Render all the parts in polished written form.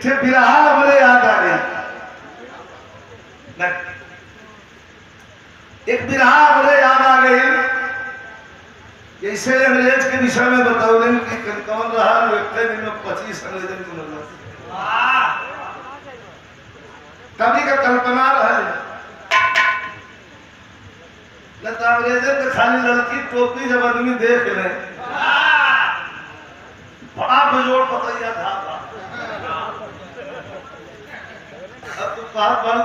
एक थे बिरहा हमरे याद आ गई। एक बिरहा हमरे याद आ गई। जैसे अंग्रेज के विषय में बताओ कि कौन रहा व्यक्ति दिन में 25 अंग्रेजन को मतलब कभी का कल्पना रहे लता अंग्रेजन के खाली लड़की टोपी जब आदमी देख ले बड़ा बेजोड़ पतैया था। अब तो बात कौन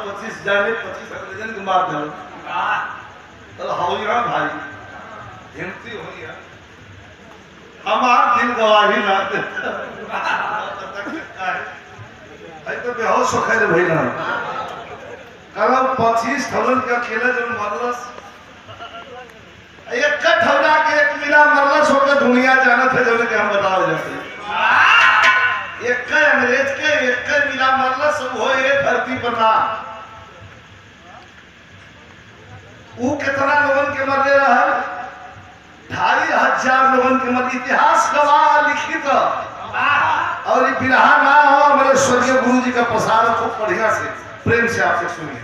25 जाने 25 अंग्रेजन को मार दो तो हाउया भाई हिम्मती हो गया हमार दिल गवाही ना देता तो बेहोश हो खैर भाई ना कल 25 थलन का खेला जो मरलस एक ठौरा के एक मिला मरलस होकर दुनिया जाना थे जो कि हम बताओ जाते एक अंग्रेज के एक मिला मरलस वो ये धरती पर ना वो कितना लोगन के मरले रहा 2500 लोगन के मर इतिहास गवाह लिखित और ये बिरहा ना हो हमारे स्वर्गीय गुरु जी का प्रसार खूब बढ़िया से प्रेम से आपसे सुनिए।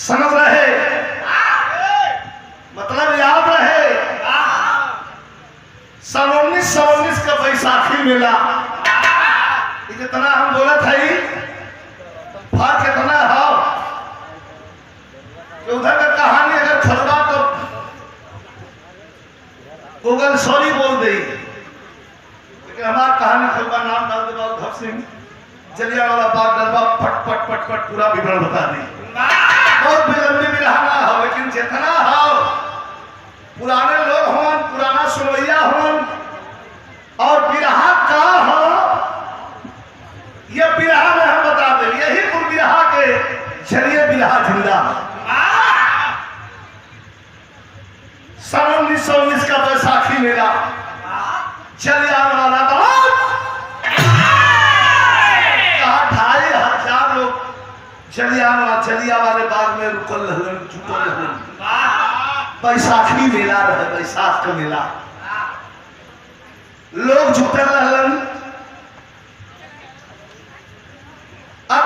समझ रहे मतलब याद रहे 1919 का बैसाखी मेला जितना हम बोला था फर्क इतना है कि उधर का कहानी अगर खोलवा तो गूगल सॉरी बोल दे लेकिन हमारा कहानी खोलवा नाम डाल दे उधर सिंह जलियांवाला बाग डलवा फट फट फट फट पूरा विवरण बता दी। बहुत विलंबी भी रहना हो लेकिन जितना हो पुराने लोग हों पुराना सुनवैया हों और बिरहा का हो यह बिरहा में हम बता दें यही कुल बिरहा के जरिए बिरहा जिंदा सन 1919 का बैसाखी मेला जलियांवाला बाग 2500 लोग जलियांवाले बाग में रुकल जुटल बैसाखी मेला रहे बैसाख का मेला लोग जुटल रहलन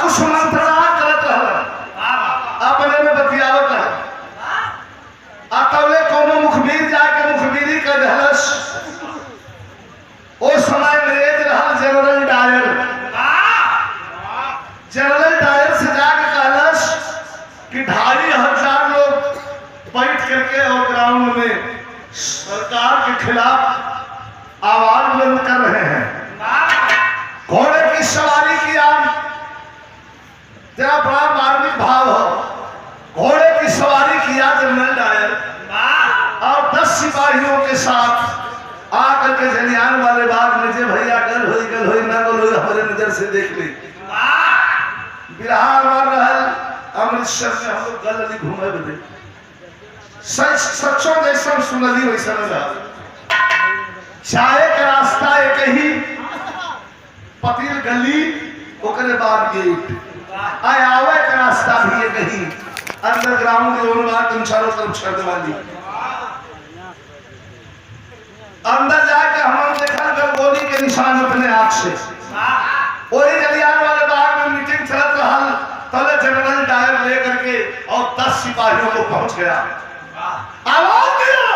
कुछ मंत्रणा करत रहलन अपने में बतियावत रहे तबले कोनो मुखबिर जाके मुखबिरी कर दहलस ओ समय अंग्रेज रहल सरकार के खिलाफ आवाज बुलंद कर रहे हैं। घोड़े की सवारी किया, जरा बड़ा मार्मिक भाव हो। घोड़े की सवारी किया जनरल डायर और 10 सिपाहियों के साथ आकर के जलियान वाले बाग में जे भैया गल होई ना गल होई हमारे नजर से देख ली। बिहार मार रहल अमृतसर में हम लोग गल अली घूमे बदे सच्चों जैसा सुनली वैसा रहा। चाय का रास्ता एक ही पतील गली ओकरे बाद गेट आवे का रास्ता भी एक ही अंडरग्राउंड तुम चारों तरफ छड़ वाली। अंदर जाके हम देखा कर गोली के निशान अपने आंख से वही जलियान वाले बाग में मीटिंग चलत रहा। तले जनरल डायर लेकर के और 10 सिपाहियों को पहुंच गया। आवाज दिया,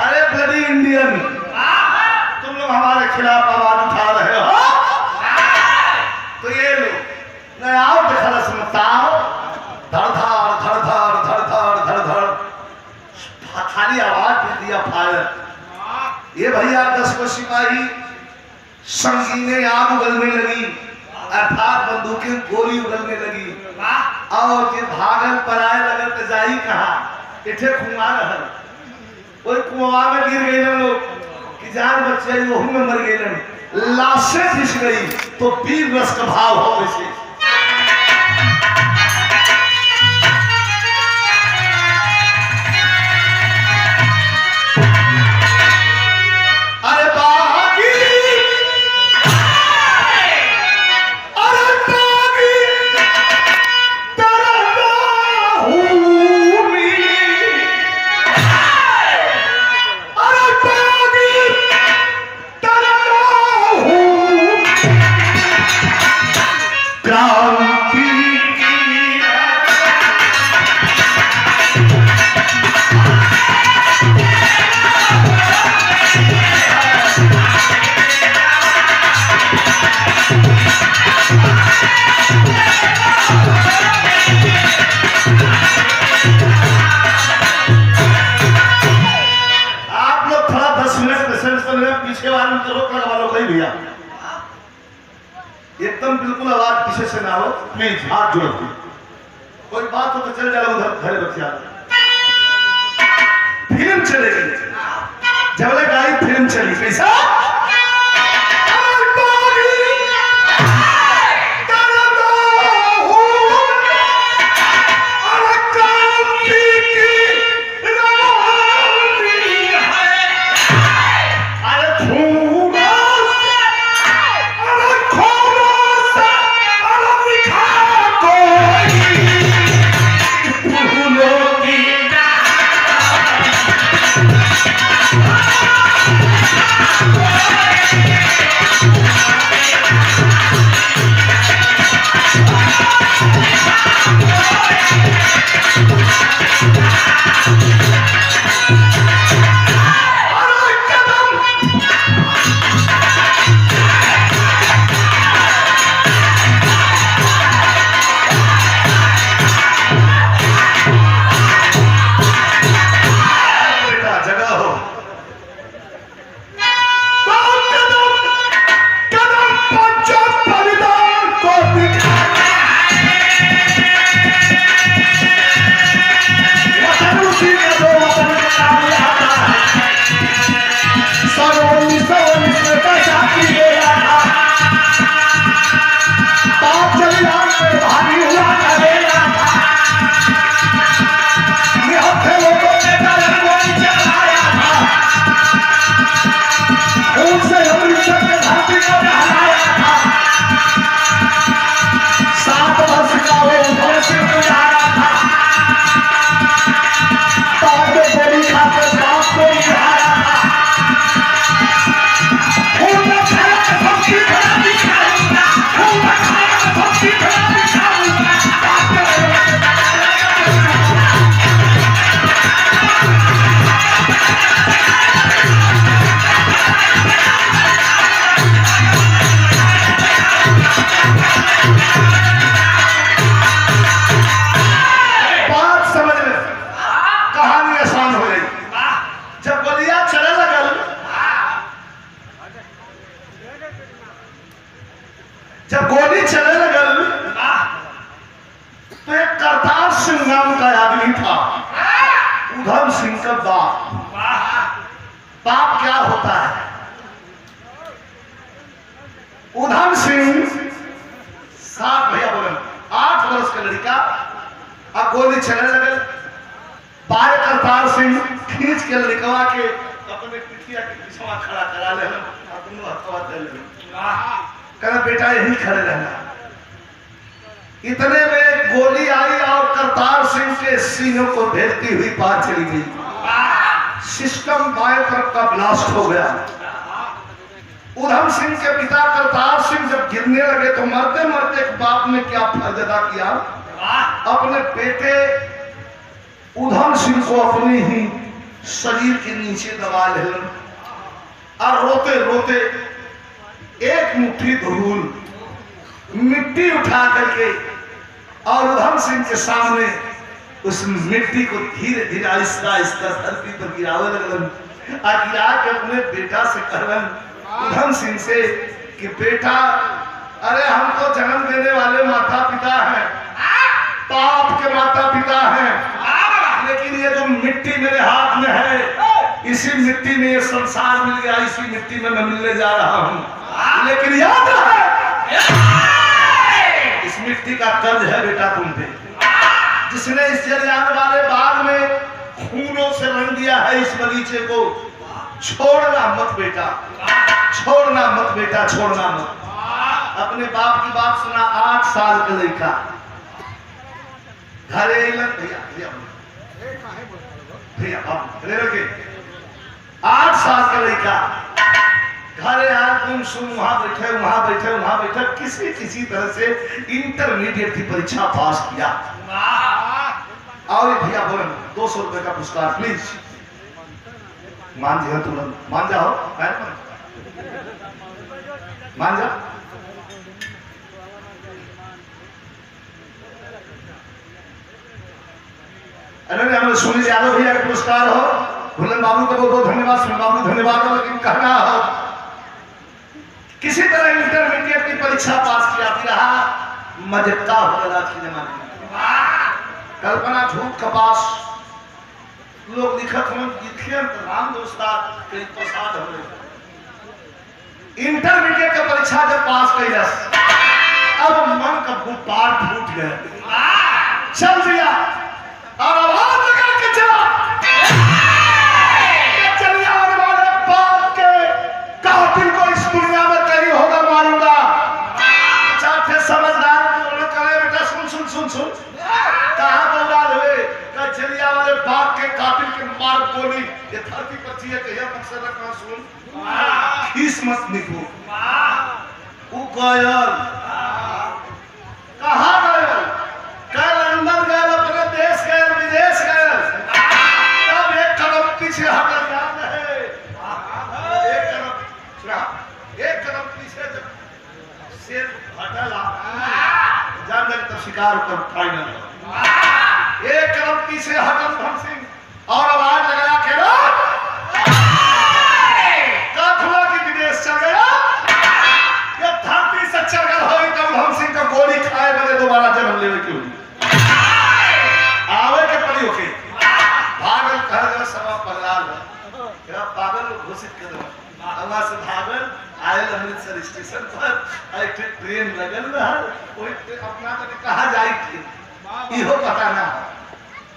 अरे ब्लडी इंडियन, तुम लोग हमारे खिलाफ आवाज उठा रहे हो तो ये लो मैं आओ देखा सुनताओ धड़ धड़ धड़ धड़ धड़ धड़ धड़ धड़ खाली आवाज भी दिया फायर। ये भैया 10 को सिपाही संगीने आग उगलने लगी अर्थात बंदूकें गोली उगलने लगी और ये भागल पराए लगल तो जाई कहा इठे खुआ रहल कोई कुआं में गिर गई ना लोग कि जान बच गई वहू में मर गई। लाशें फिस गई तो वीर रस का भाव हो वैसे। एकदम बिल्कुल आवाज पीछे से ना हो प्लीज, हाथ जोड़ दो। कोई बात हो तो चल जाओ उधर घरे बच्चा। फिल्म चलेगी जब ले गाड़ी फिल्म चली कैसा Yeah! सिंह नाम का आदमी था, उधम सिंह का बाप। बाप क्या होता है? उधम सिंह 7 भैया बोले 8 वर्ष का लड़का, अब गोली चलने लगे। बाय करतार सिंह खींच के लड़कवा के अपने पिटिया के पीछे खड़ा करा ले, अपने हथवा दे ले, कहना बेटा यही खड़े रहना। इतने में गोली आई और करतार सिंह के सीनों को भेजती हुई पार चली गई। सिस्टम बाएं तरफ का ब्लास्ट हो गया। उधम सिंह के पिता करतार सिंह जब गिरने लगे तो मरते मरते एक बाप ने क्या फर्ज अदा किया, अपने बेटे उधम सिंह को अपने ही शरीर के नीचे दबा ले और रोते रोते एक मुट्ठी धूल मिट्टी उठा करके और उधम सिंह के सामने उस मिट्टी को धीरे धीरे आहिस्ता आहिस्ता धरती पर गिरावे लगलन। गिरा के अपने बेटा से कहलन, उधम सिंह से कि बेटा, अरे हम तो जन्म देने वाले माता पिता हैं, पाप के माता पिता हैं, लेकिन ये जो मिट्टी मेरे हाथ में है, इसी मिट्टी में ये संसार मिल गया, इसी मिट्टी में मैं मिलने जा रहा हूं। लेकिन याद रहे इस मिट्टी का कर्ज है बेटा तुम पे। जिसने इस जलियान वाले बाग में खूनों से रंग दिया है इस बगीचे को, छोड़ना मत बेटा, छोड़ना मत बेटा, छोड़ना मत। अपने बाप की बात सुना। 8 साल का लड़का घरे भैया भैया भैया 8 साल का लड़का घरे आए, तुम सुन वहां बैठे वहां बैठे वहां बैठे, किसी तरह से इंटरमीडिएट की परीक्षा पास किया। और भैया बोले 200 रुपए का पुरस्कार प्लीज। मान जाओ, तुरंत मान जाओ, मान जा। अरे हमें सुनील यादव भैया का पुरस्कार हो, भुलन बाबू का बहुत बहुत धन्यवाद, सुनील बाबू धन्यवाद हो, लेकिन कहना हो किसी तरह इंटरमीडिएट की परीक्षा पास किया। रहा मजक्का हो गया आज के जमाने में। कल्पना झूठ कपास लोग लिखत हम लिखे राम दोस्ताद कई तो साथ हमने इंटरमीडिएट का परीक्षा जब पास कैला, अब मन का बुपार फूट गया, चल दिया और आवाज लगा के चला, चलिए आने वाले बाप के कातिल को इस दुनिया में कहीं होगा मारूंगा। चाहे समझदार करे बेटा, सुन सुन सुन सुन, कहाँ बोला हुए का चलिया वाले बाप के कातिल के मार गोली ये धरती पर चाहिए कहिया मकसद रखना। सुन इस मत निको वो गयल कहाँ गयल, कल अंदर गयल, अपने देश गयल, विदेश गयल, तब एक कदम पीछे हटल याद है, एक कदम पीछे जब शेर हटला जान जाए तो शिकार कर फाइनल। एक कदम पीछे हटल धन सिंह और आवाज लगाया के हुआ कि विदेश चल गया, ये धरती से चल गया हो तब धन सिंह का गोली खाए बने दोबारा जन्म लेने की हुई आवे के पड़ी होके भागल कह गया सवा पगलाल क्या पागल घोषित कर दो। वहां से भागल आयल अमृतसर स्टेशन पर एक ट्रेन लगल रहा, कोई अपना तो कहा जाई थी इहो पता ना,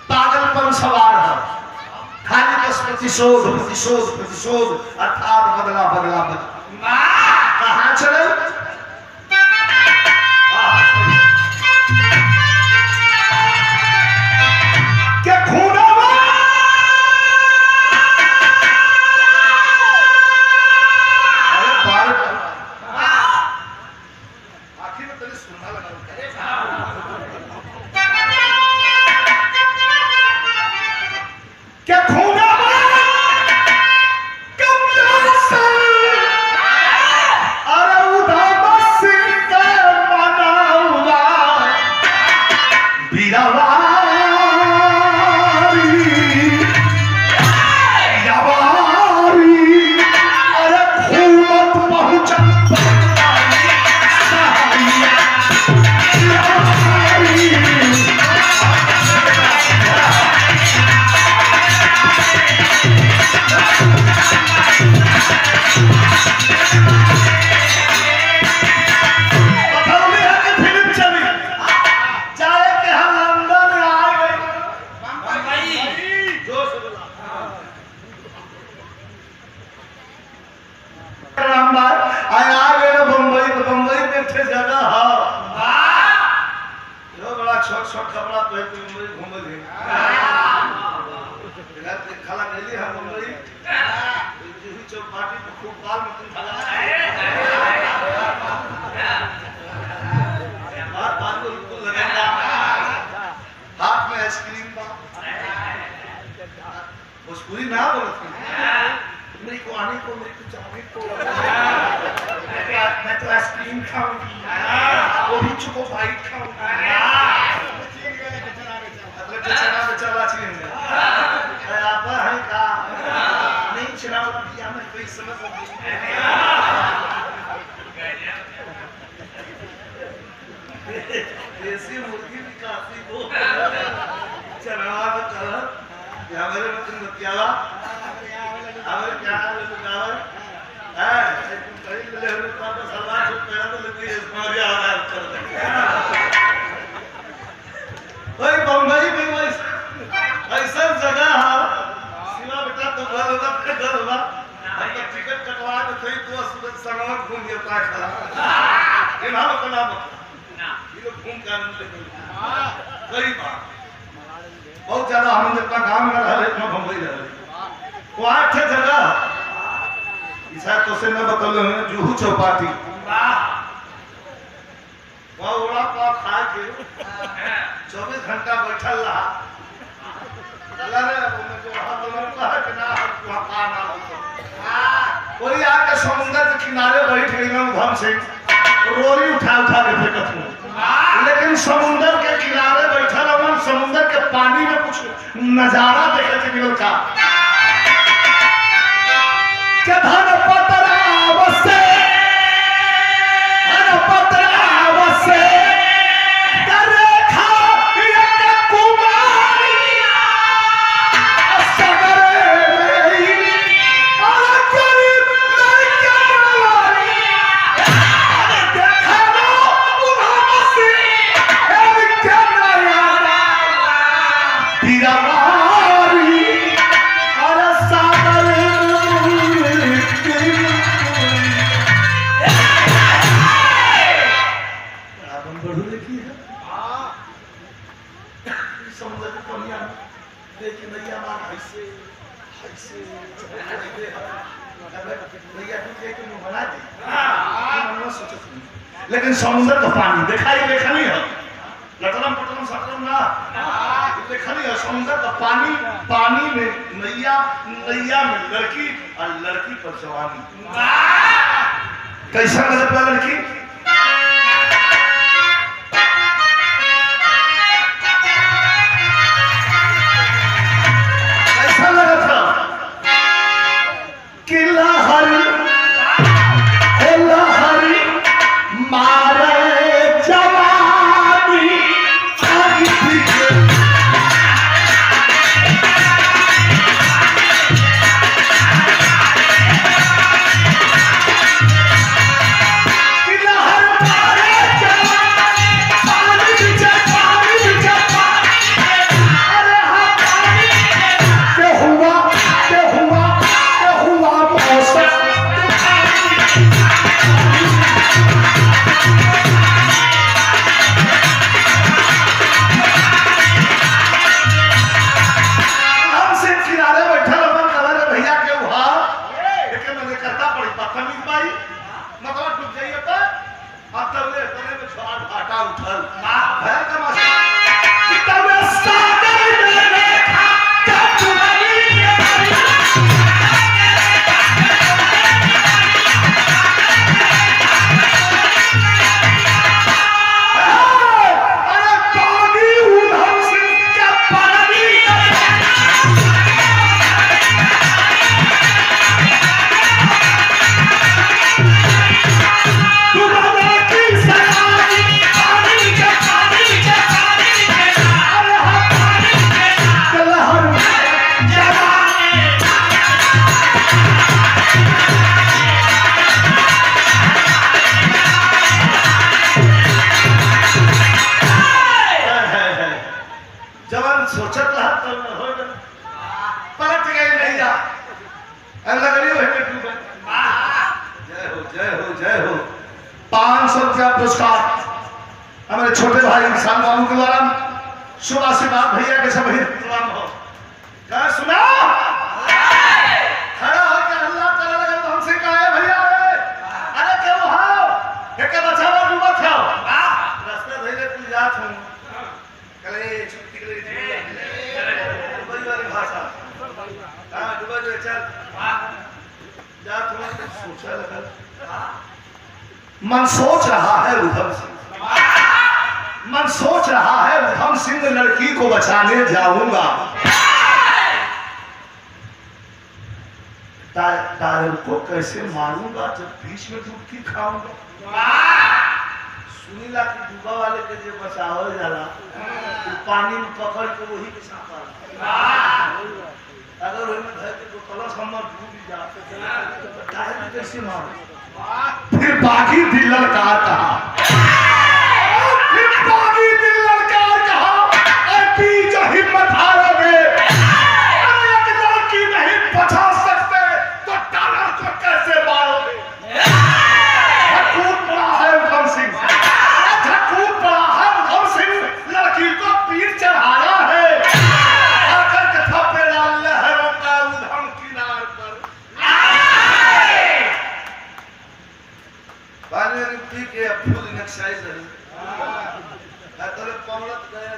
पागलपन सवार है, खाली बस प्रतिशोध प्रतिशोध प्रतिशोध अर्थात बदला बदला बदला। कहाँ चले क्या खूना आखिर में तेरे सुनना लगा क्या खूना अरे भाई जूही चौपाटी में खूब बाल में तुम खड़ा बाल को बिल्कुल लगाएगा हाथ में आइसक्रीम का भोजपुरी ना बोलती मेरी को आने को मेरी को जाने को मैं तो आइसक्रीम खाऊंगी वो भी चुको फाइट खाऊंगी चना बेचारा चाहिए आप है का नहीं चनाव दिया मैं कोई समझ नहीं ऐसी मुर्गी भी काफी हो चनावा में कलर यहाँ मेरे मतलब बतियावा अगर क्या है तुम कहीं ले रहे हो तो सलवार सूट पहना तो लगी इसमें भी आवाज कर दे भाई बम्बई में ऐसा जगह है सीमा बेटा तो घर होगा फिर घर होगा हम तो टिकट कटवा के थे तो सूरज संगम घूम गया था खड़ा ये नाम का नाम ये लोग घूम कर लेके कई बार बहुत ज्यादा हम जितना काम कर रहे इतना बम्बई रह रहे वहाँ थे जगह इसा तो से मैं बतौले हूँ जूहू चौपाटी वहाँ उड़ा पाव खा के 24 घंटा बैठल रहा कोई आके समुद्र के किनारे बैठ गई धम से रोरी उठा उठा के फेंकत हूँ लेकिन समुद्र के किनारे बैठा रहा समुद्र के पानी में कुछ नजारा देखे थे मिलल का के धन पतरावसे दरेखा एक कुमारिया सगरे में और गरीब लड़का नवारिया अरे देखा लो उन्होंने एक नया दीवारी और सागर समुद्र के पनिया देखिए नैया मार ऐसे ऐसे नैया के मुंह बना दे मनवा सोचत लेकिन समुद्र का पानी देखा नहीं है लटरम पटरम सटरम ना देखा नहीं है समुद्र का पानी में नैया में लड़की और लड़की पर जवानी कैसा नजर पर लड़की पुरस्कार हमारे छोटे भाई किसान बाबू के द्वारा शुभ आशीर्वाद भैया के सब प्रणाम हो क्या सुना हाँ डूबा जो चल जा थोड़ा कुछ सोचा लगा मन सोच रहा है उधम सिंह मन सोच रहा है उधम सिंह लड़की को बचाने जाऊंगा टायर को कैसे मारूंगा जब बीच में डुबकी खाऊंगा सुनीला की डूबा वाले के जो बचावल जाला पानी में पकड़ के वही के साथ अगर वही में धर के तो कलश हमर डूब जाते तो टायर में कैसे मारूं फिर बागी दिल ललकार कहा फिर बागी दिल ललकार कहा ऐसी जो हिम्मत हारोगे अरे एक लड़की नहीं बचा सकते तो टायर को कैसे मारोगे धकूट पड़ा है उधम सिंह धकूट पड़ा है उधम सिंह लड़की को पीर चढ़ाया है आकर के थप्पे डाल लहरों का उधम किनार पर पानी में पी के फुल एक्सरसाइज है तोरे पमड़त गए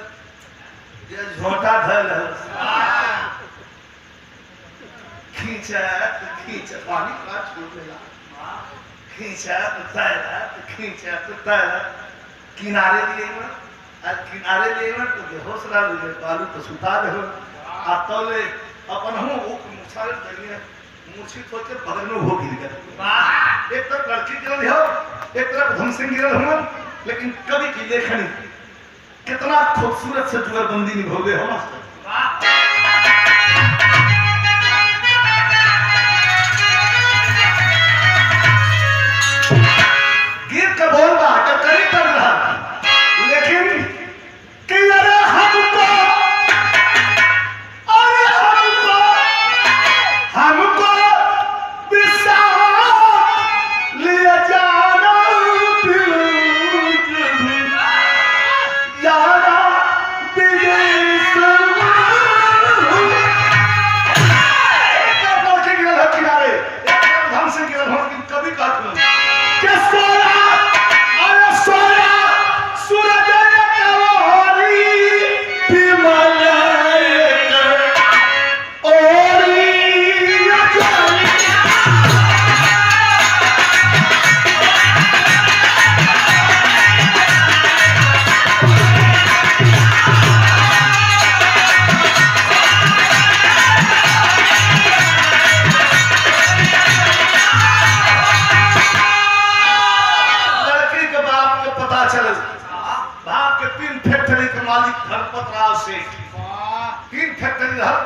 ये झोटा धल खींचा पानी का छूटेगा खींचा तो तैरा किनारे लिए किनारे लिए तो बेहोसला ले बालू तो सुता दे आ तौले अपन हम मुछाल करिए मुछी थोड़ के बगल में हो गिर गए एक तरफ लड़की गिरल हो एक तरफ उधम सिंह गिरल हो लेकिन कवि की लेखनी कितना खूबसूरत से जुगलबंदी निभोगे हो मास्टर गीत का बोल बा करीब कर रहा लेकिन कि अरे हमको लिया जाना यारा विदेश किनारे ढंग से गिरल हो कभी कहते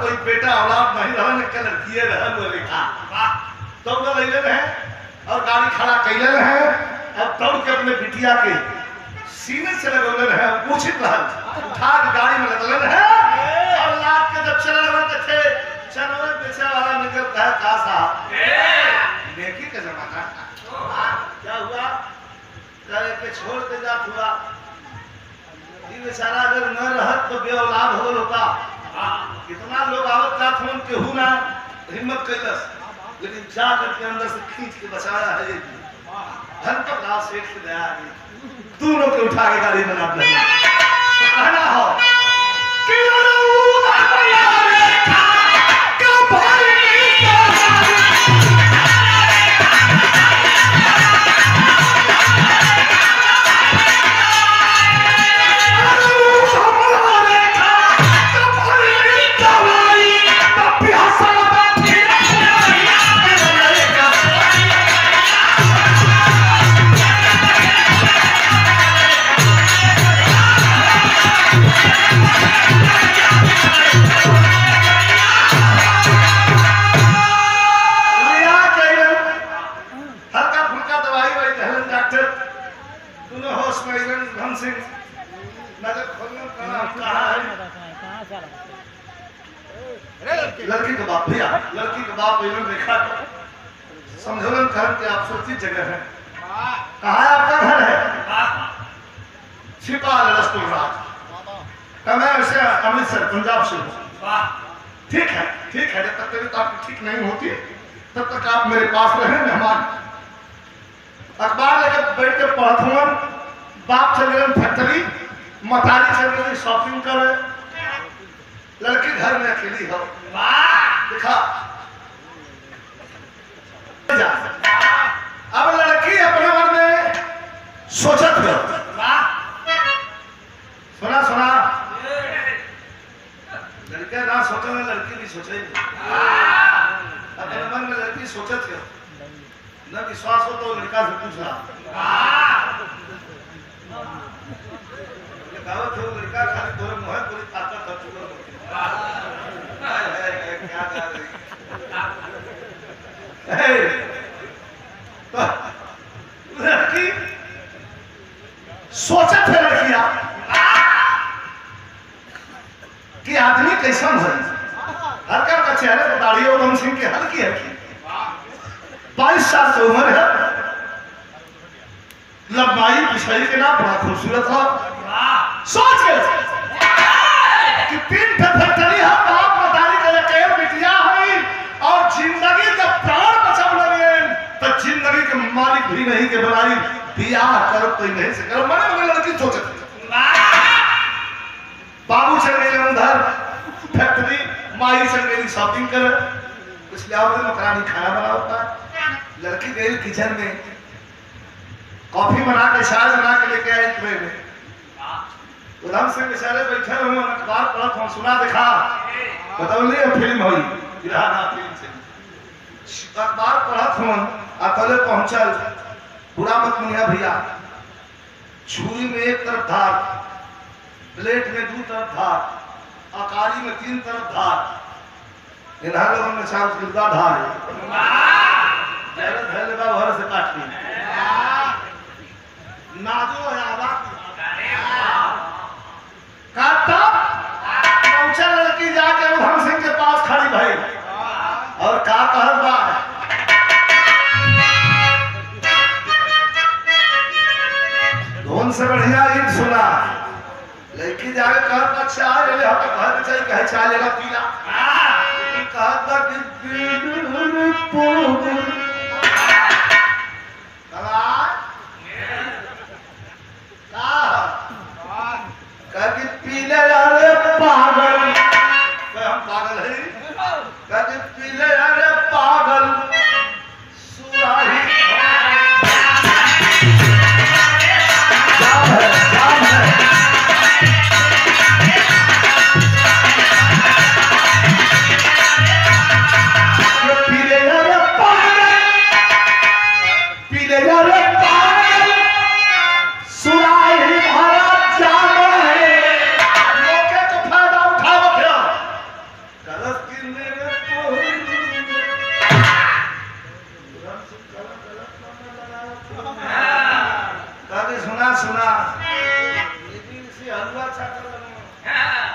कोई बेटा औलाद नहीं रहा ने कलर किए रहे वो रेखा तो उधर ले रहे और गाड़ी खड़ा कैले रहे अब दौड़ के अपने बिटिया के सीने से लगोले रहे पूछित रहा उठा के गाड़ी में लगले रहे और लाद के जब चले रहे थे चलवे पीछे वाला निकल कहा का साहब देखी के जमाना क्या हुआ करे के छोड़ के जात हुआ ये बेचारा अगर न रहत तो बे औलाद हो होता कितना लोग आवत जात हों केहू ना हिम्मत कैलस लेकिन जा करके अंदर से खींच के बचाया है ये धन पर रात सेठ से दया आ गई दोनों के उठा के गाड़ी में नाप लगे तो कहना हो कि लड़की का बाप भैया लड़की का बाप इन्होंने देखा समझौलन घर के आप सुरक्षित जगह है कहाँ आपका घर है छिपा लस्तुल राज मैं वैसे अमृतसर पंजाब से हूँ ठीक है जब तक तबीयत आपकी ठीक नहीं होती तब तक आप मेरे पास रहे मेहमान अखबार लेकर बैठ के पढ़त हुआ बाप चल गए फैक्ट्री मतारी चल गई शॉपिंग करे लड़की घर में अकेली हो देखा जा। अब लड़की अपने मन में सोचत हो, सुना सुना, लड़का ना सोचे में लड़की भी सोचे। अपने मन में लड़की सोचत हो, न विश्वास हो तो लड़का से पूछना। दावत हो लड़का खाली तोरे मुंह पूरी ताकत कर चुका है, क्या कर रही है तो लड़की सोचत है लड़किया कि आदमी कैसा है। हल्का का चेहरे पर दाढ़ी और उधम सिंह के हल्की हल्की 22 साल की उम्र है, लंबाई पिछड़ी के ना बड़ा खूबसूरत है। सोच के कि 3 फैक्टरी है, बाप मतारी का एक बिटिया है और जिंदगी जब प्राण बचाव लगे तो जिंदगी के मालिक भी नहीं के बनाई बियाह करो तो नहीं से करो। मैंने मगर लड़की सोचत बाबू चल गए उधर फैक्ट्री, माई चल गई शॉपिंग कर, कुछ ले आओ मकरानी खाना बना होता। लड़की गई किचन में कॉफी बना के चाय बना के लेके आई ट्रे में। उधम से बेचारे बैठे हुए अखबार पढ़त हम सुना देखा बतौली फिल्म हुई बिहाना फिल्म से अखबार पढ़त हम अकले पहुंचल बुरा मत मुनिया भैया, छुरी में एक तरफ धार, प्लेट में 2 तरफ धार, अकारी में 3 तरफ धार, इन्हां लोगों में 4 गिरदा धार है धैले बा घर से काट ली नाजो है आवाज काटा पहुंचा लड़की जाके उधम सिंह के पास खड़ी भाई और का कहत बा धुन से बढ़िया गीत सुना। लड़की जाके कहत बा चाय ले हम कहत चाहिए कहे चाय लेगा पीला कहत बा कि पीलू पोगल कहती पीले अरे पागल, हम पागल है, कहती पीले अरे पागल सुराही जाम है, जाम है। पीले अरे पागल, पीले अरे पागल सुराही भरा जाम है। लोके तो फायदा उठाओ क्या गलत की मेरे तो सुना सुना से हलवा चाकर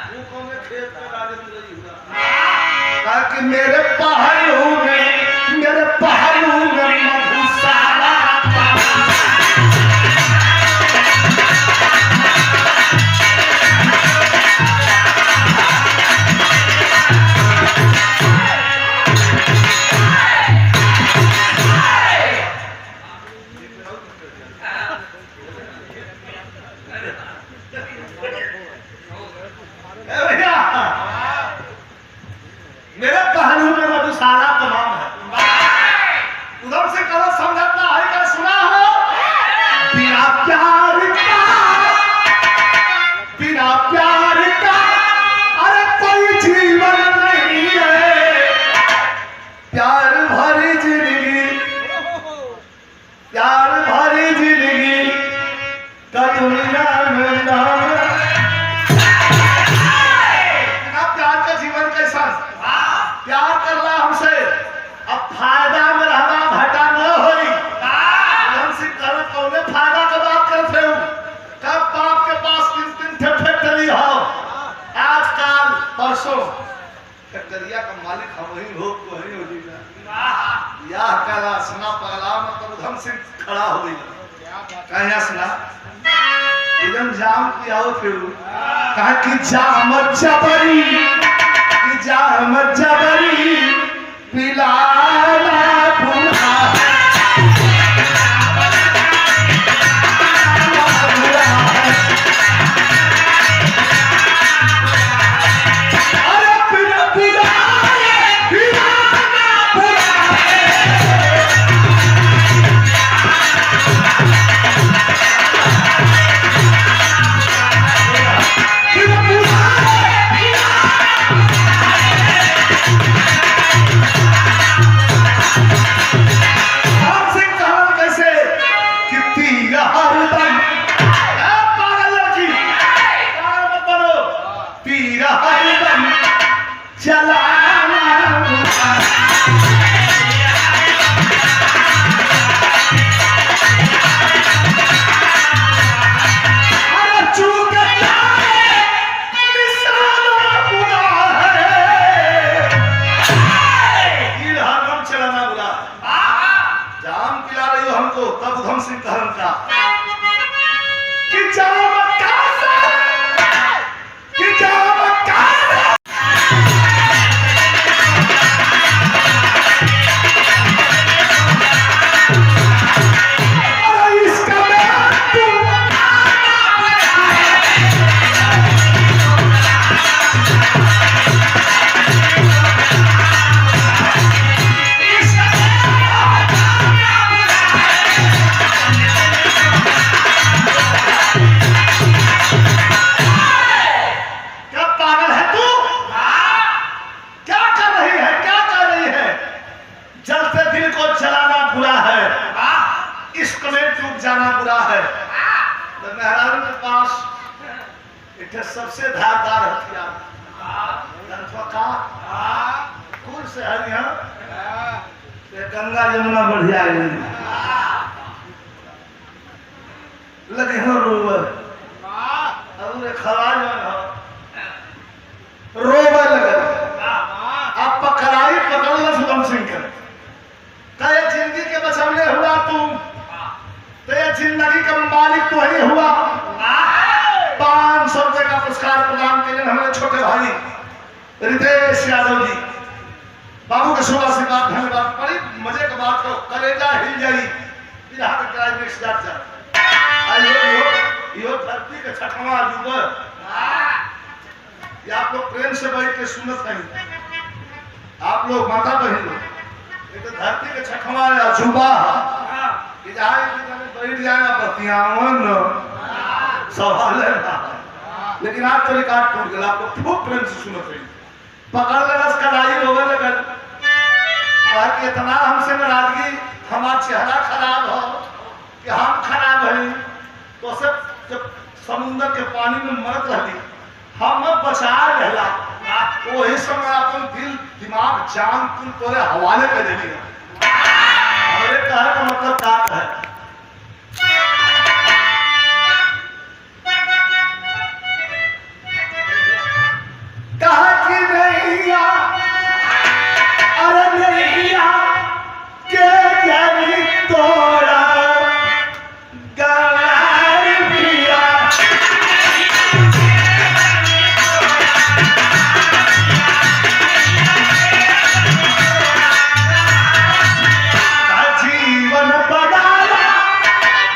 वो कौन खेत में राजे में रही हुआ कि मेरे पहलू में मधुशाला मेरे पहलू में मधुशाला तमाम है। उधर से कल समझता है क्या सुना हो बिना प्यार का अरे कोई जीवन नहीं है। प्यार भरी जिंदगी का दुनिया में नाम प्यार का जीवन कैसा प्यार करना हमसे अब फायदा में रहना घाटा न होई हमसे कर कौने फायदा के बात करते हो। कब बाप के पास 3 फैक्ट्री हो आजकल परसों फैक्ट्रिया का मालिक हम ही हो तो ही हो जीना या कला सुना पगला मतलब उधम से खड़ा हो गई कहीं सुना एकदम जाम किया हो फिर कहा कि जाम जबरी पिलाना भूला अरे पिलाना भूला जाम पिला रही हो हमको, तब उधम सिंह कहन का कि जाम कैसे, कि जाम कैसे। सबसे धारदार हथियार कौन से है? गंगा यमुना बढ़िया लगे हो रोवर खराज रोवर लगे आप पकड़ाई पकड़ लो सुदम सिंह का जिंदगी के बचावने हुआ तू, तो जिंदगी का मालिक तो ही हुआ। 500 रुपए का पुरस्कार प्रदान के लिए हमारे छोटे भाई रितेश यादव जी, बाबू के शुभ आशीर्वाद धन्यवाद। बड़ी मजे का बात करो, कलेजा हिल जाई यो धरती के छठवां युग ये आप लोग प्रेम से बैठ के सुनत नहीं, आप लोग माता बहन लोग तो धरती के छठवां अजूबा बैठ जाएगा बतियावन सवाल है ना, लेकिन आप तो रिकॉर्ड टूट गया। आप लोग खूब प्रेम से सुनत रही, पकड़ लेगा कड़ाई रोवे लगल कि इतना हमसे नाराजगी, हमारा चेहरा खराब हो कि हम खराब है, तो सब जब समुद्र के पानी में मरत रही हम बचा रहला, वही समय अपन दिल दिमाग जान तुम तोरे हवाले कर देनी हमारे कहने का मतलब क्या है। कहा कि नैया अरे नैया के जानी तोड़ा गवार पिया, जीवन बनाया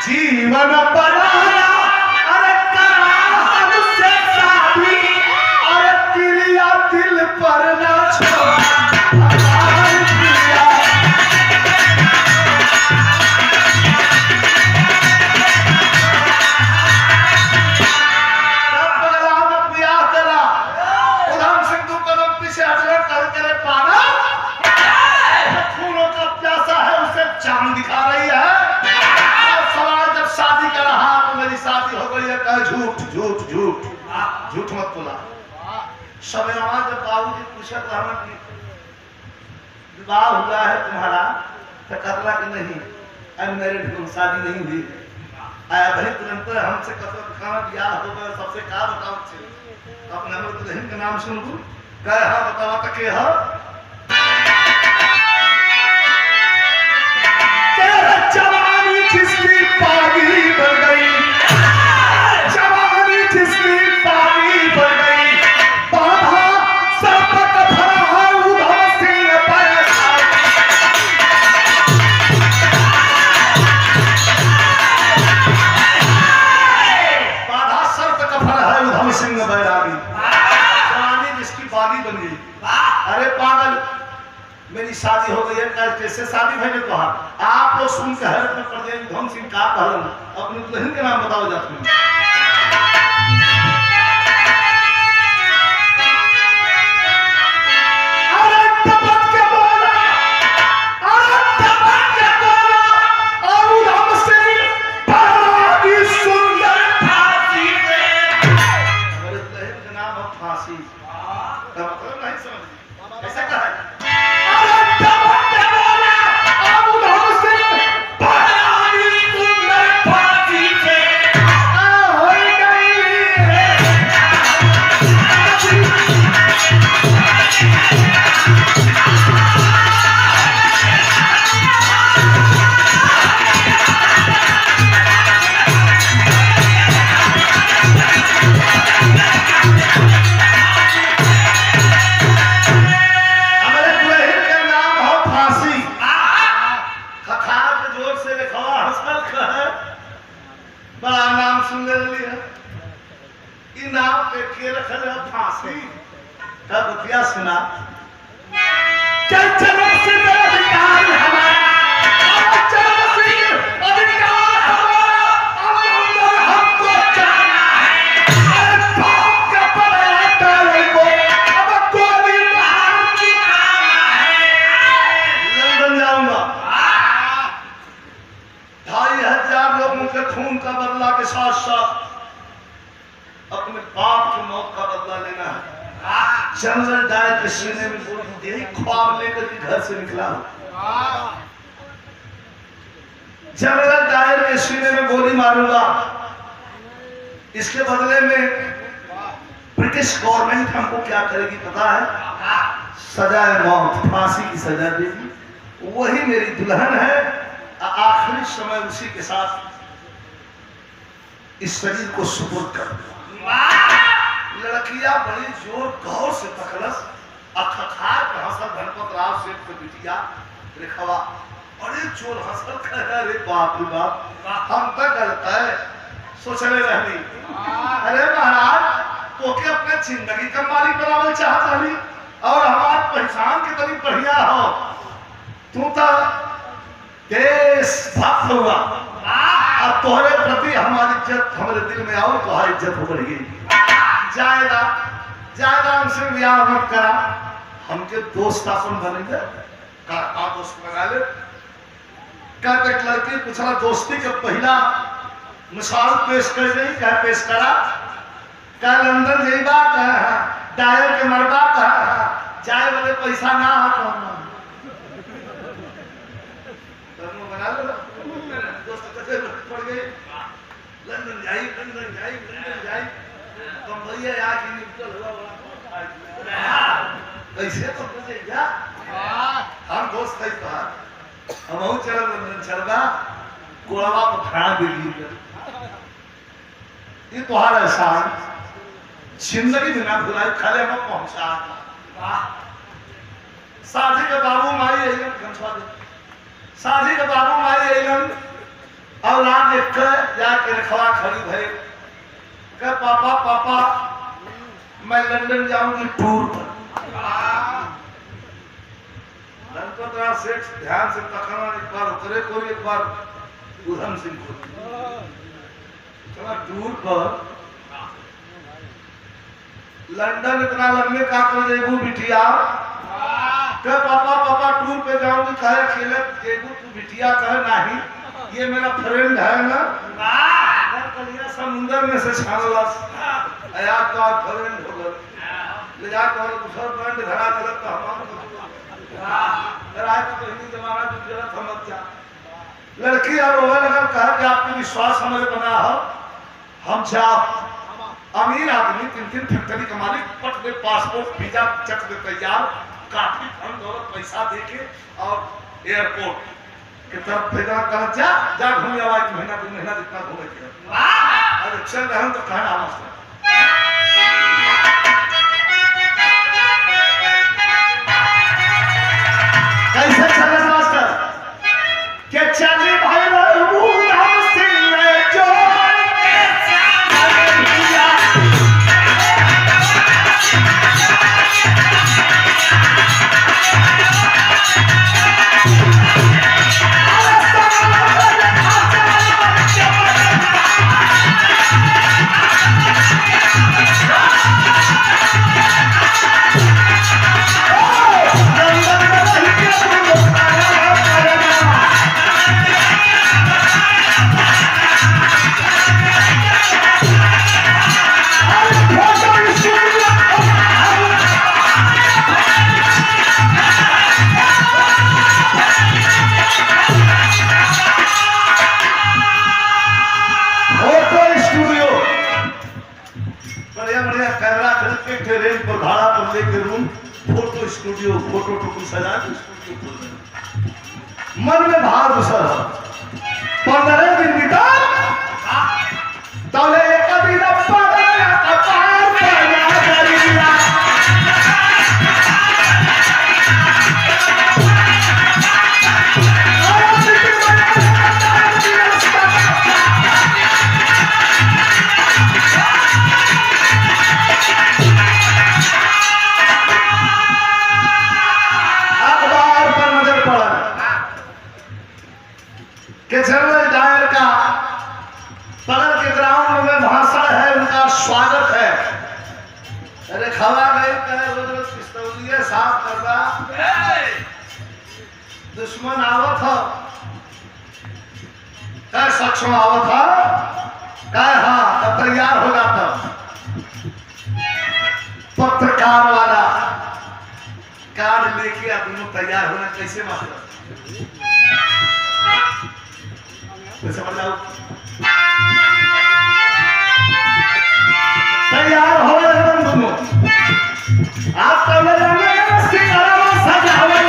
जीवन बनाया अरे करार से शादी अरे क्रिया दिल पर ना छोड़ा पिया। चांद दिखा रही है और सवाल जब शादी का रहा तो मेरी शादी हो गई है, कहे झूठ झूठ झूठ झूठ मत बोला। सवेरा जब बाबू जी पूछा कि विवाह हुआ है तुम्हारा तो करला कि नहीं, अनमैरिड हूं शादी नहीं हुई आया भाई तुरंत हमसे कतो खाना ब्याह हो गया, सबसे कहा बताओ अपने हम दुल्हन का नाम सुन लू कहे हाँ बतावा तक के है जवानी जिसकी पानी बन गई, जवानी जिसकी पानी बन गई, बाधा सब कथा है उधम सिंह पैसा, बाधा सर्प कफन है उधम सिंह बैरागी, जवानी जिसकी बागी बन गई। अरे पागल मेरी शादी हो गई है, कल कैसे शादी भाई ने कहा आप लोग सुन के हैरत में पड़ गए। धन सिंह का कहलन अपने दुल्हन के नाम बताओ जाते हैं। अरे टपक के बोला, अरे टपक के बोला और धन सिंह बड़ी सुंदर फांसी पे, मेरे दुल्हन का नाम है फांसी, का मतलब नहीं समझ ऐसा कहा है। जनरल डायर के सीने में गोली, यही ख्वाब लेकर के घर से निकला हूं। जनरल डायर के सीने में गोली मारूंगा, इसके बदले में ब्रिटिश गवर्नमेंट हमको क्या करेगी पता है? सजाए मौत, फांसी की सजा देगी। वही मेरी दुल्हन है, आखिरी समय उसी के साथ इस शरीर को सुपुर्द कर दूंगा। लड़कियां बड़ी जोर गौर से तकलस, अखखार के हंसल धनपत राव सेठ के बिटिया रेखवा बड़े जोर हंसल कह, अरे बाप रे बाप, हम तक गलत है सोचने रहनी। अरे महाराज, तो के अपने जिंदगी का मालिक बनावल चाहत रही और हमार पहचान के तरी बढ़िया हो, तू तो देशभक्त हुआ। अब तोहरे प्रति हमारी इज्जत हमारे दिल में आओ, तुम्हारी इज्जत हो बढ़ गई। जाएगा जाएगा, हमसे ब्याह मत करा, हमके दोस्त अपन बनेंगे। का दोस्त बना ले, कहते एक लड़की पूछना दोस्ती का पहला मिसाल पेश कर गई, क्या पेश करा? क्या लंदन जाइबा, कहा डायर के मरबा, कहा जाए वाले पैसा ना हो बना लो। दोस्त कथे पड़ गए, लंदन जाई लंदन जाई लंदन जाई, बम्बई आके निकल हुआ कैसे तो मुझे जा हम दोस्त कई बार हम चल लंदन चलबा गोलावा को खड़ा दिल्ली। ये तुम्हारा एहसान जिंदगी में ना भुलाई, खाले हम पहुंचा। साझी के बाबू माई एलन गंछवा दे, साझी के बाबू माई एलन औलाद देख कर जाके रखवा खड़ी भई, कह पापा पापा मैं लंदन जाऊंगी टूर पर। धनपतराव सेठ ध्यान से तकना, एक बार उतरे कोई, एक बार उधम सिंह को चला टूर पर। लंदन इतना लंबे का कर जेबू बिटिया, कह पापा पापा टूर पे जाऊंगी, कहे अकेले जेबू तू बिटिया, कहे नहीं ये मेरा फ्रेंड है ना, समुंदर में से छानलस आया तो फ्रेंड हो गए, ले जा तो दूसरा फ्रेंड धरा गलत तो हमारा रात तो हिंदी जमाना जो गलत समझ जा। लड़की और वो अगर कहा कि आपके विश्वास हमारे बना हो, हम जाओ अमीर आदमी 3-3 फैक्ट्री का मालिक, पट दे पासपोर्ट वीजा चक दे तैयार, काफी धन दौलत पैसा देके और एयरपोर्ट के तरफ भेजना, कहा जा जा घूम आवा, 1 महीना 2 महीना जितना घूमे के अरे चल रहे तो कहना मस्त कैसे चले मास्टर के चली भाई स्टूडियो फोटो टोटो सजा के स्टूडियो खोल रहे, मन में भाव दूसर 15 दिन बीता तले एक दिन पड़ा कपार पड़ा करिया के जनरल डायर का बगल के ग्राउंड में भाषण है, उनका स्वागत है। अरे खवा गई रोज पिस्तौलिये साफ करना, दुश्मन आवत हो क्या सक्षम आवत हो क्या, हाँ तब तैयार होगा तब पत्रकार वाला कार्ड लेके आप दोनों तैयार होना कैसे मास्टर तो समझ आओ तैयार हो एकदम दोनों आप तो सजावे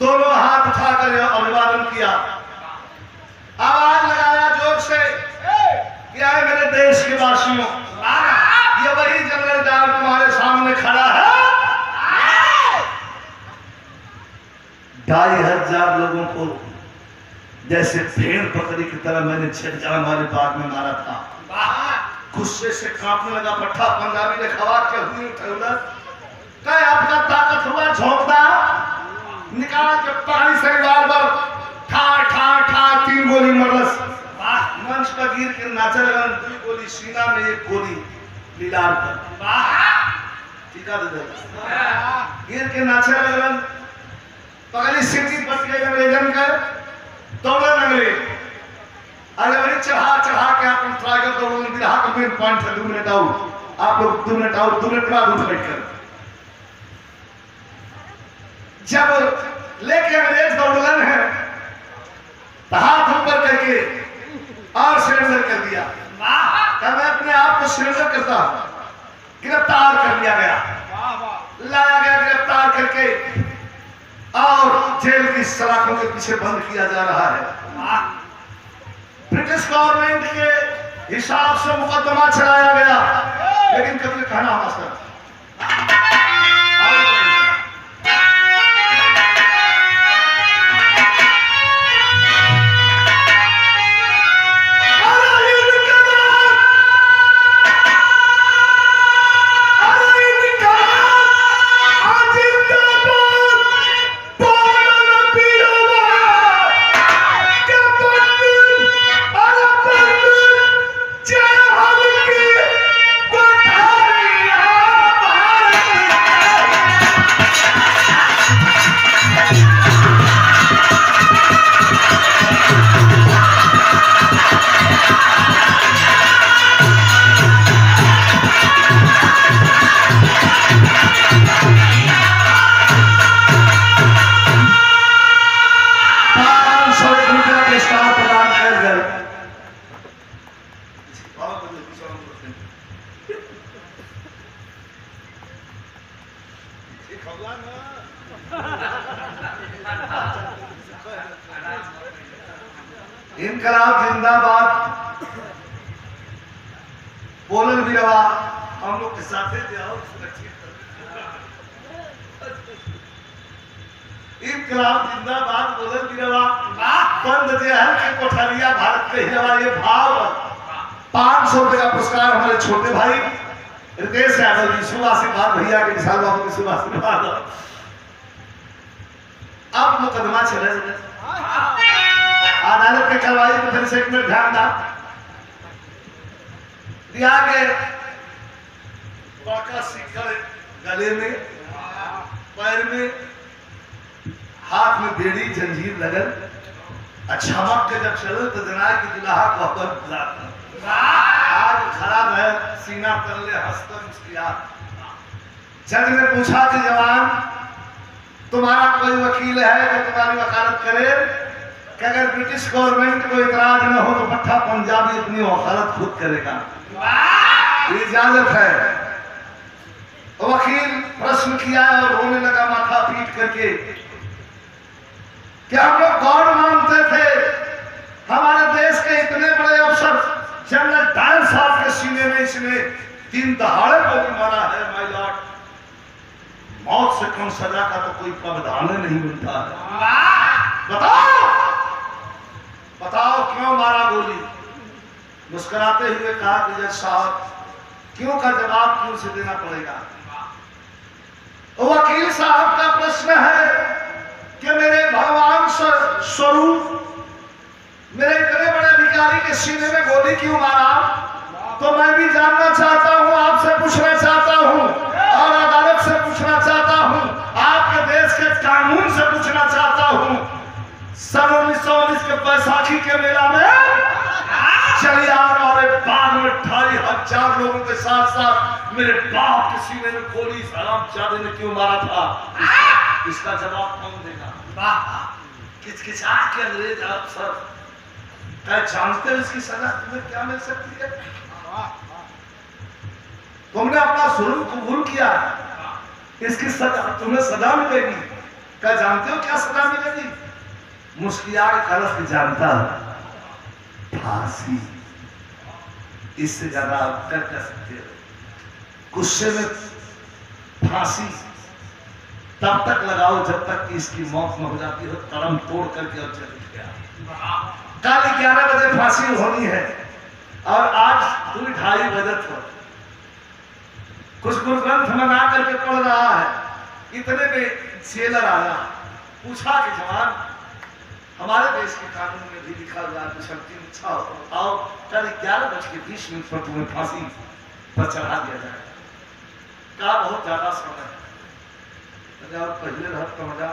दोनों हाथ उठाकर अभिवादन किया आवाज लगाया जोर से क्या है मेरे देश के वासियों ये वही जनरल डायर तुम्हारे सामने खड़ा है 2500 लोगों को जैसे भेड़ बकरी की तरह मैंने छेड़छाड़ वाले बाग में मारा था गुस्से से कांपने लगा पट्टा पंजाबी ने खवा के हुई उठा क्या आपका ताकत हुआ झोंकदा निकाल के पानी से बार ठा ठा ठा 3 गोली मरलस मंच पर गिर के नाचे लगन 2 गोली सीना में 1 गोली लीलार पर टीका दे दे गिर के नाचे लगन पगली सिटी बच गई अंग्रेजन कर दौड़े लगले अरे वही चढ़ा के अपन ट्राइगर दौड़ने दिला का मेन पॉइंट है 2 मिनट आउट आप लोग 2 मिनट आउट 2 मिनट के बाद उठ बैठकर जब लेके अंग्रेज दौड़लन है तो हाथ ऊपर करके और सरेंडर कर दिया तब मैं अपने आप को सरेंडर करता हूं गिरफ्तार कर लिया गया लाया गया गिरफ्तार करके और जेल की सलाखों के पीछे बंद किया जा रहा है ब्रिटिश गवर्नमेंट के हिसाब से मुकदमा चलाया गया लेकिन कभी कहना मास्टर इनकलाब जिंदाबाद पोलन भी रवा हम लोग के साथ इनकलाब जिंदाबाद पोलन भी रवा बंद जहर के कोठरिया भारत के ही रवा ये भाव 500 रुपए का पुरस्कार हमारे छोटे भाई रितेश यादव जी शुभ आशीर्वाद, भैया के विशाल बाबू की शुभ आशीर्वाद। अब मुकदमा चले अदालत के कार्रवाई को फिर से एक मिनट ध्यान दिया के बाका सिक्कर गले में, पैर में, हाथ में बेड़ी जंजीर लगल, चमक के जब चलो तो जनाए की दुल्हा को आज खराब है, सीना कर ले हंसकर मुस्किया। जज ने पूछा कि जवान तुम्हारा कोई वकील है जो तुम्हारी वकालत करे कि अगर ब्रिटिश गवर्नमेंट को इतराज न हो तो पट्टा पंजाबी अपनी वकालत खुद करेगा, इजाजत है। वकील प्रश्न किया और रोने लगा माथा पीट करके कि हम लोग गॉड मानते थे, हमारे देश के इतने बड़े अफसर जनरल डायल साहब के सीने में इसने 3 दहाड़े को मारा है माय लॉर्ड। मौत से कम सजा का तो कोई प्रावधान नहीं मिलता है। बताओ बताओ क्यों मारा गोली? मुस्कुराते हुए कहा कि जज साहब क्यों का जवाब क्यों से देना पड़ेगा। वकील साहब का प्रश्न है कि मेरे भगवान स्वरूप मेरे इतने बड़े अधिकारी के सीने में गोली क्यों मारा? तो मैं भी जानना चाहता हूं, आपसे पूछना चाहता हूं और अदालत से पूछना चाहता हूं, आपके देश के कानून से पूछना चाहता हूं। सन 1919 के बैसाखी के मेला में चलियार और बाग में 2500 लोगों के साथ साथ मेरे बाप के सीने में गोली हरामजादे ने क्यों मारा था? इसका जवाब कौन देगा? किचकिचा के अंग्रेज अफसर क्या जानते हो इसकी सजा तुम्हें क्या मिल सकती है? तुमने अपना जुर्म कबूल किया, इसकी सजा तुम्हें सजा मिलेगी। क्या जानते हो क्या सजा मिलेगी? मुस्किया के कलश की जानता फांसी। इससे ज्यादा आप कर सकते हो। गुस्से में फांसी तब तक लगाओ जब तक कि इसकी मौत न हो जाती हो, कलम तोड़ करके और चल गया। कल 11 बजे फांसी होनी है और आज 2-2:30 बजे तक कुछ गुरुग्रंथ मना करके पढ़ रहा है। इतने में सेलर आया, पूछा कि जवान हमारे देश के कानून में भी लिखा हुआ है अंतिम इच्छा हो और कल 11:20 पर तुम्हें फांसी पर चढ़ा दिया जाएगा। क्या बहुत ज्यादा समय है, पहले रात का मजा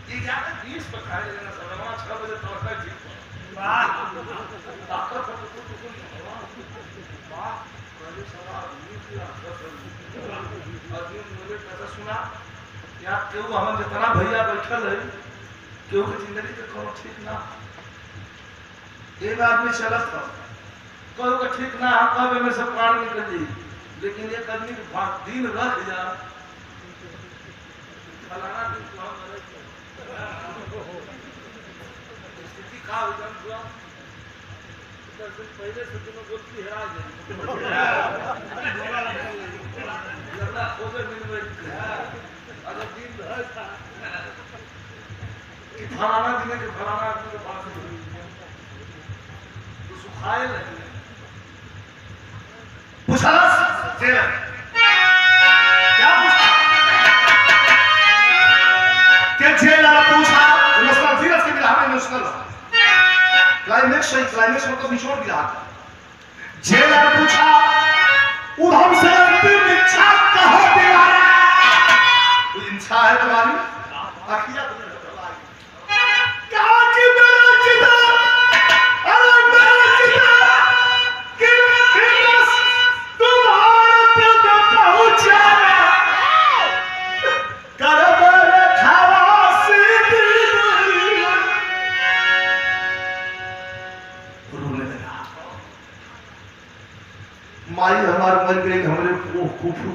11:20 पर खाए लेना समय 6 बजे तक ठीक सुना या क्यों हम जितना भैया बैठल है क्यों की जिंदगी के कोनो ठीक ना। एक आदमी चलत था कोई का ठीक ना है, कब में से प्राण निकल जाई, लेकिन एक आदमी के दिन रख जा फलाना दिन स्थिति का हो जाए पहले से तुम गोलती हेरा लगना खोजे मिल अगर दिन था कि फलाना दिन के फलाना आदमी के पास तो सुखाए लगे पूछा क्या जेलर पूछा इमोशनल धीरज के बिना में इमोशनल क्लाइमेक्स है, क्लाइमेक्स को निचोड़ दिया। जेलर पूछा उधम से अंतिम इच्छा कहो दीवाना, कोई इच्छा है तुम्हारी? आखिया तुमने कहा कि मेरा चिता अरे मेरा चिता कि बस तुम्हारे दिल में पहुंच जाना कर मेरे खवासी रोने लगा। माई हमारे मर गई, हमारे फूफू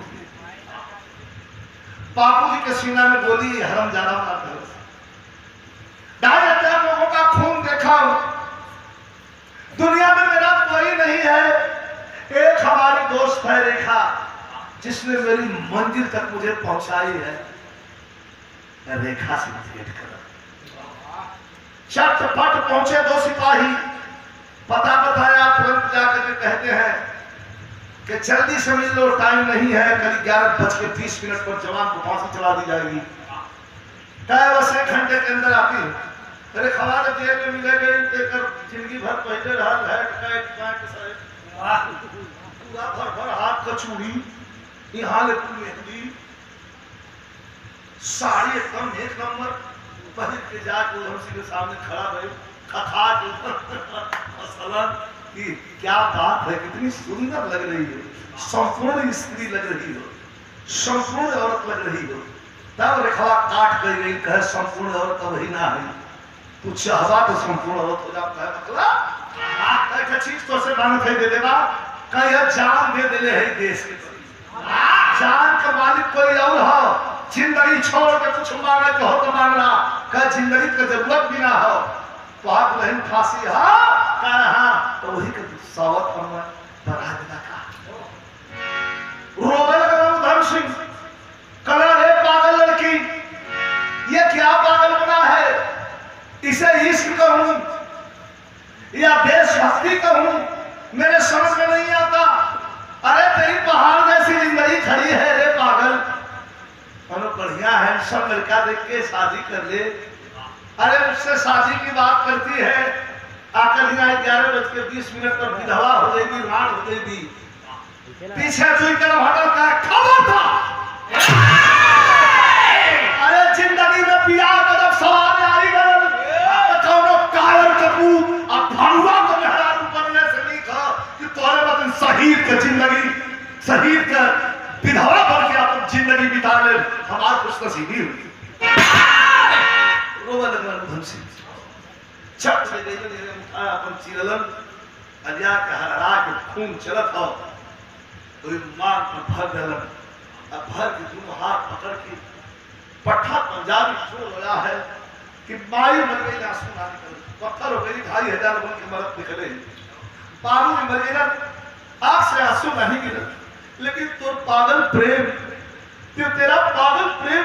बापू जी के सीना में गोली हरामजादा मारता है। 2,500 लोगों का खून देखा, दुनिया में मेरा कोई नहीं है। एक हमारी दोस्त है रेखा जिसने मेरी मंजिल तक मुझे पहुंचाई है। मैं रेखा से भेंट करा, चटपट पहुंचे 2 सिपाही, पता बताया, तुरंत जाकर के कहते हैं कि जल्दी से मिल लो, टाइम नहीं है, कल 11:30 पर जवान को फांसी चला दी जाएगी। क्या बस 1 घंटे के अंदर आती है। अरे खबर जेल में मिले गई देकर जिंदगी भर पहले रहा है पूरा भर भर हाथ का चूड़ी यहाँ ले मेहंदी साड़ी एकदम 1 नंबर पहन के जाके उसी के सामने खड़ा रहे खखा के मसलन कि क्या बात है, कितनी सुंदर लग रही है, संपूर्ण स्त्री लग रही हो, संपूर्ण औरत लग रही हो। तब रेखा काट कर गई, कहे संपूर्ण औरत वही ना है, तू चाहवा तो संपूर्ण औरत हो जाता है। मतलब चीज तो से मांग दे देगा, कहीं जान दे देले है देश के, जान का मालिक कोई और हो, जिंदगी छोड़ के कुछ मांगे तो हो तो मांग रहा, कहीं जिंदगी की जरूरत भी ना हो तो आप नहीं फांसी हाँ तो वही के सावत बनवा बना देना का रोवे लगा धर्म सिंह कला है पागल लड़की, ये क्या पागल बना है, इसे इश्क कहूं या देशभक्ति कहूं, मेरे समझ में नहीं आता। अरे तेरी पहाड़ जैसी जिंदगी खड़ी है रे पागल, अरे बढ़िया है सब लड़का देख के शादी कर ले। अरे उससे शादी की बात करती है, आकर यहाँ 11:20 पर विधवा हो जाएगी, राण हो जाएगी, पीछे सुई कर हटल का खबर था। अरे जिंदगी में पिया का जब सवाल आई गए तो कायर कपू अब भगवा को मेहरारू बनने से नहीं कहा कि तोरे बदन शहीद का जिंदगी, शहीद का विधवा बन के आप जिंदगी बिता ले, हमारे कुछ नसीबी हुई। रोवा लगना धन सिंह छप से गई ने उठाया अपन चिरलन अलिया के हरा के खून चलत हो तो मां पर भर दलन, अब भर के दोनों हाथ पकड़ के पट्ठा पंजाबी छोड़ रहा है कि माई मर गई, आंसू ना निकल, पत्थर हो गई, 2500 बन के मरत निकले, बाबू भी मर गया, आंख से आंसू नहीं गिरे, लेकिन तो पागल प्रेम, तेरा पागल प्रेम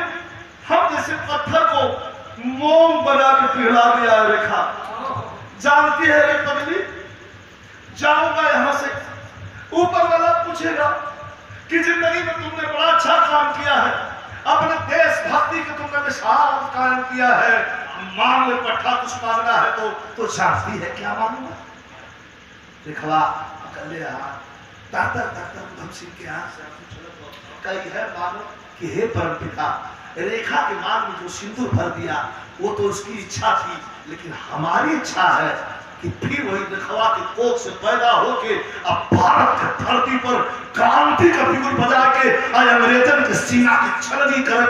हम जैसे पत्थर को मोम बना के पिघला दिया। रेखा जानती है रे पगली, जाऊंगा यहां से, ऊपर वाला पूछेगा कि जिंदगी में तुमने बड़ा अच्छा काम किया है, अपने देशभक्ति के तुमने मिसाल कायम किया है, मांग ले पट्टा, कुछ मांगना है तो जानती है क्या मांगूंगा। रेखा अकेले दातर धम सिंह के हाथ से कही है मानो कि हे परमपिता, रेखा के मांग में जो सिंदूर भर दिया वो तो उसकी इच्छा थी, लेकिन हमारी इच्छा है कि फिर वही रेखवा के कोख से पैदा होके अब भारत के धरती पर क्रांति का बिगुल बजा के आज अंग्रेजन के सीना की छलनी कर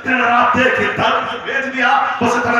दिन रात दे के धर्म भेज दिया। बस इतना